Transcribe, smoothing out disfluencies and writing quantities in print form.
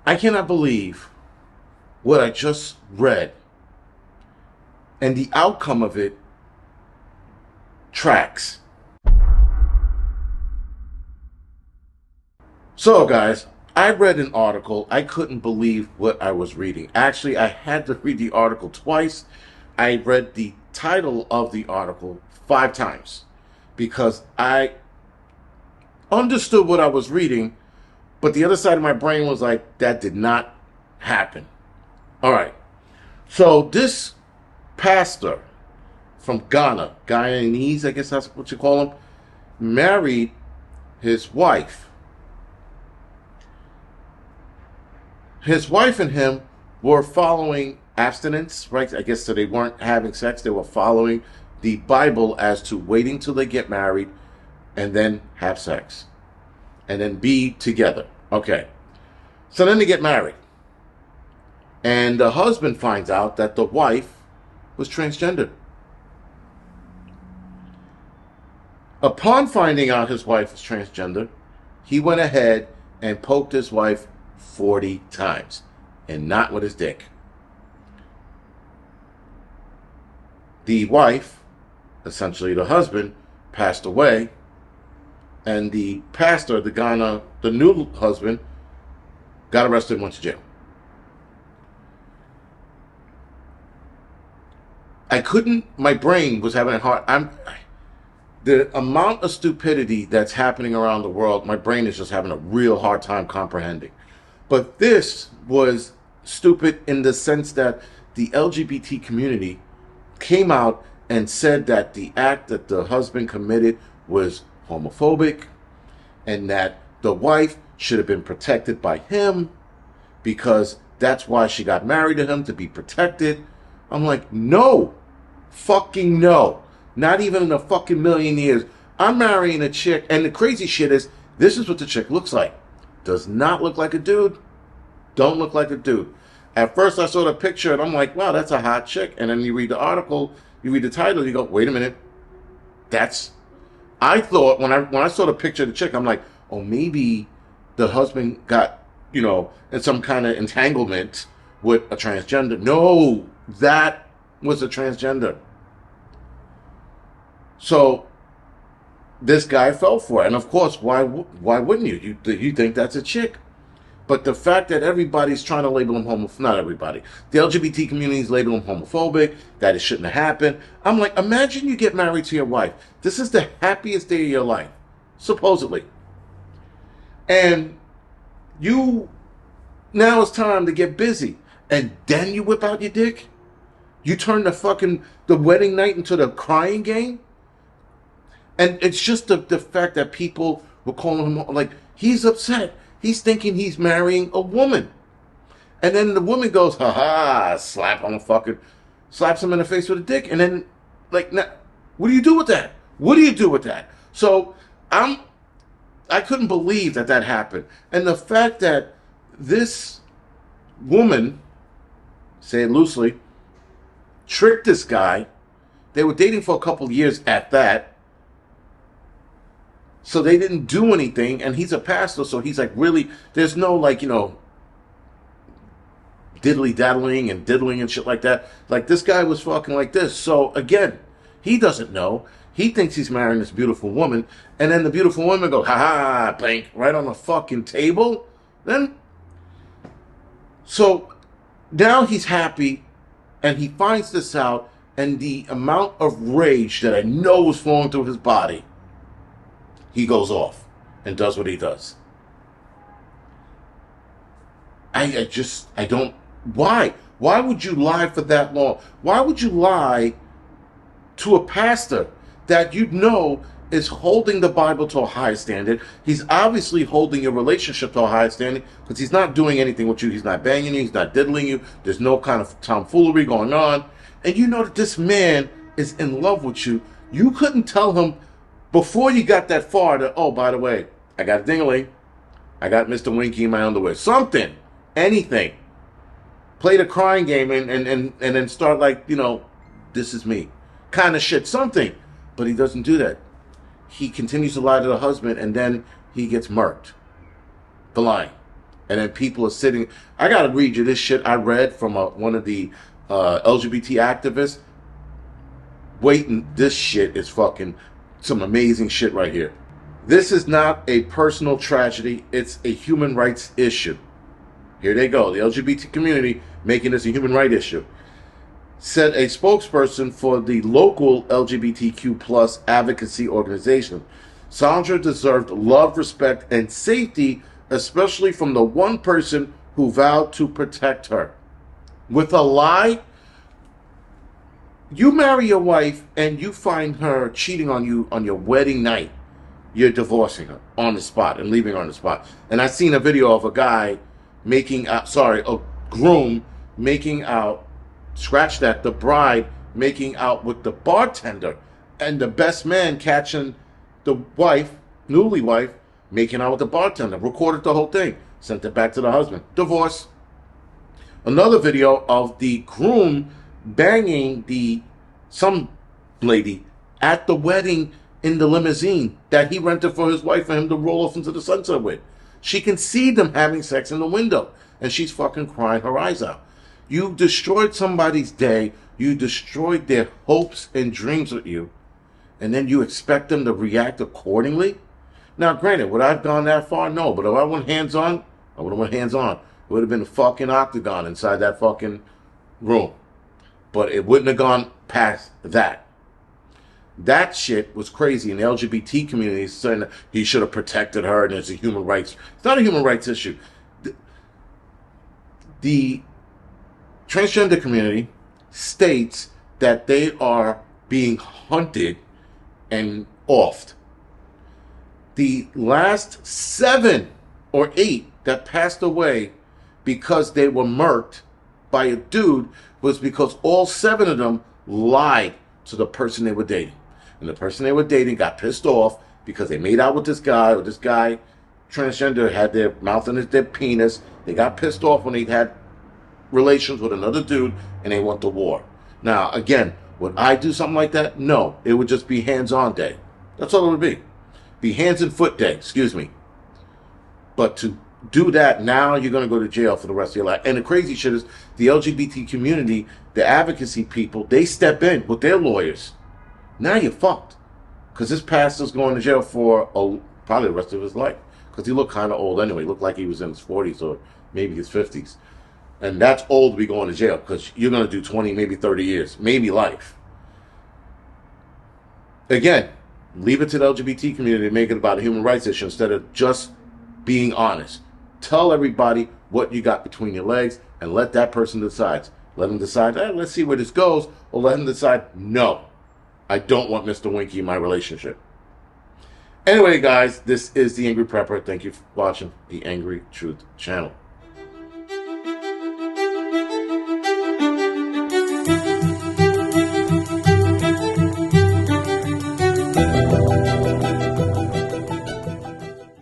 I cannot believe what I just read, and the outcome of it tracks. So, guys, I read an article. I couldn't believe what I was reading. Actually, I had to read the article twice. I read the title of the article 5 times because I understood what I was reading, but the other side of my brain was like, that did not happen. All right. So, this pastor from Ghana, Guyanese, I guess that's what you call him, married his wife. His wife and him were following abstinence, right? I guess so they weren't having sex. They were following the Bible as to waiting till they get married and then have sex and then be together. Okay. So then they get married. And the husband finds out that the wife was transgender. Upon finding out his wife was transgender, he went ahead and poked his wife 40 times, and not with his dick. The wife, essentially the husband, passed away, and the pastor, the new husband, got arrested and went to jail. My brain was having a hard, the amount of stupidity that's happening around the world, my brain is just having a real hard time comprehending. But this was stupid in the sense that the LGBT community came out and said that the act that the husband committed was homophobic and that the wife should have been protected by him because that's why she got married to him, to be protected. I'm like, no, fucking no. Not even in a fucking million years. I'm marrying a chick, and the crazy shit is, this is what the chick looks like. Does not look like a dude. Don't look like a dude. At first I saw the picture and I'm like, wow, that's a hot chick. And then you read the article, you read the title, you go, wait a minute. I thought when I saw the picture of the chick, I'm like, oh, maybe the husband got, in some kind of entanglement with a transgender. No, that was a transgender. So this guy fell for it. And of course, why wouldn't you? You think that's a chick. But the fact that everybody's trying to label him homophobic, not everybody, the LGBT community is labeling him homophobic, that it shouldn't have happened. I'm like, imagine you get married to your wife. This is the happiest day of your life, supposedly. And now it's time to get busy. And then you whip out your dick? You turn the wedding night into the crying game? And it's just the fact that people were calling him, like, he's upset. He's thinking he's marrying a woman. And then the woman goes, slaps him in the face with a dick. And then, like, now, what do you do with that? What do you do with that? So, I couldn't believe that happened. And the fact that this woman, say it loosely, tricked this guy. They were dating for a couple of years at that. So they didn't do anything, and he's a pastor, so he's like, really, there's no, like, diddly-daddling and diddling and shit like that. Like, this guy was fucking like this. So, again, he doesn't know. He thinks he's marrying this beautiful woman, and then the beautiful woman goes, ha-ha, blank, right on the fucking table. So, now he's happy, and he finds this out, and the amount of rage that I know was flowing through his body, he goes off and does what he does. I don't, why? Why would you lie for that long? Why would you lie to a pastor that is holding the Bible to a high standard? He's obviously holding your relationship to a high standard because he's not doing anything with you. He's not banging you. He's not diddling you. There's no kind of tomfoolery going on. And you know that this man is in love with you. You couldn't tell him before you got that far that, oh, by the way, I got a ding-a-ling. I got Mr. Winky in my underwear. Something. Anything. Play the crying game and then start like, this is me. Kind of shit. Something. But he doesn't do that. He continues to lie to the husband and then he gets murked for lying. And then people are sitting. I got to read you this shit I read from one of the LGBT activists. Waiting, this shit is fucking some amazing shit right here. This is not a personal tragedy. It's a human rights issue. Here they go. The LGBT community making this a human rights issue. Said a spokesperson for the local LGBTQ plus advocacy organization. Sandra deserved love, respect, and safety, especially from the one person who vowed to protect her. With a lie, you marry your wife and you find her cheating on you on your wedding night. You're divorcing her on the spot and leaving her on the spot. And I seen a video of a guy a groom making out, scratch that, the bride making out with the bartender, and the best man catching the wife, newly wife, making out with the bartender. Recorded the whole thing, sent it back to the husband. Divorce. Another video of the groom banging some lady at the wedding in the limousine that he rented for his wife for him to roll off into the sunset with. She can see them having sex in the window, and she's fucking crying her eyes out. You destroyed somebody's day. You destroyed their hopes and dreams with you, and then you expect them to react accordingly? Now, granted, would I have gone that far? No, but if I went hands-on, I would have went hands-on. It would have been a fucking octagon inside that fucking room. But it wouldn't have gone past that. That shit was crazy. And the LGBT community is saying that he should have protected her and it's a human rights. It's not a human rights issue. The transgender community states that they are being hunted and offed. The last 7 or 8 that passed away because they were murked by a dude was because all 7 of them lied to the person they were dating. And the person they were dating got pissed off because they made out with this guy, or this guy, transgender, had their mouth in their penis. They got pissed off when they had relations with another dude, and they went to war. Now, again, would I do something like that? No. It would just be hands-on day. That's all it would be. Be hands and foot day, excuse me. But to do that, now you're going to go to jail for the rest of your life. And the crazy shit is the LGBT community, the advocacy people, they step in with their lawyers. Now you're fucked. Because this pastor's going to jail for probably the rest of his life. Because he looked kind of old anyway. He looked like he was in his 40s or maybe his 50s. And that's old to be going to jail, because you're going to do 20, maybe 30 years, maybe life. Again, leave it to the LGBT community to make it about a human rights issue instead of just being honest. Tell everybody what you got between your legs and let that person decide. Let them decide, let's see where this goes, or let them decide, no, I don't want Mr. Winky in my relationship. Anyway, guys, this is The Angry Prepper. Thank you for watching The Angry Truth Channel.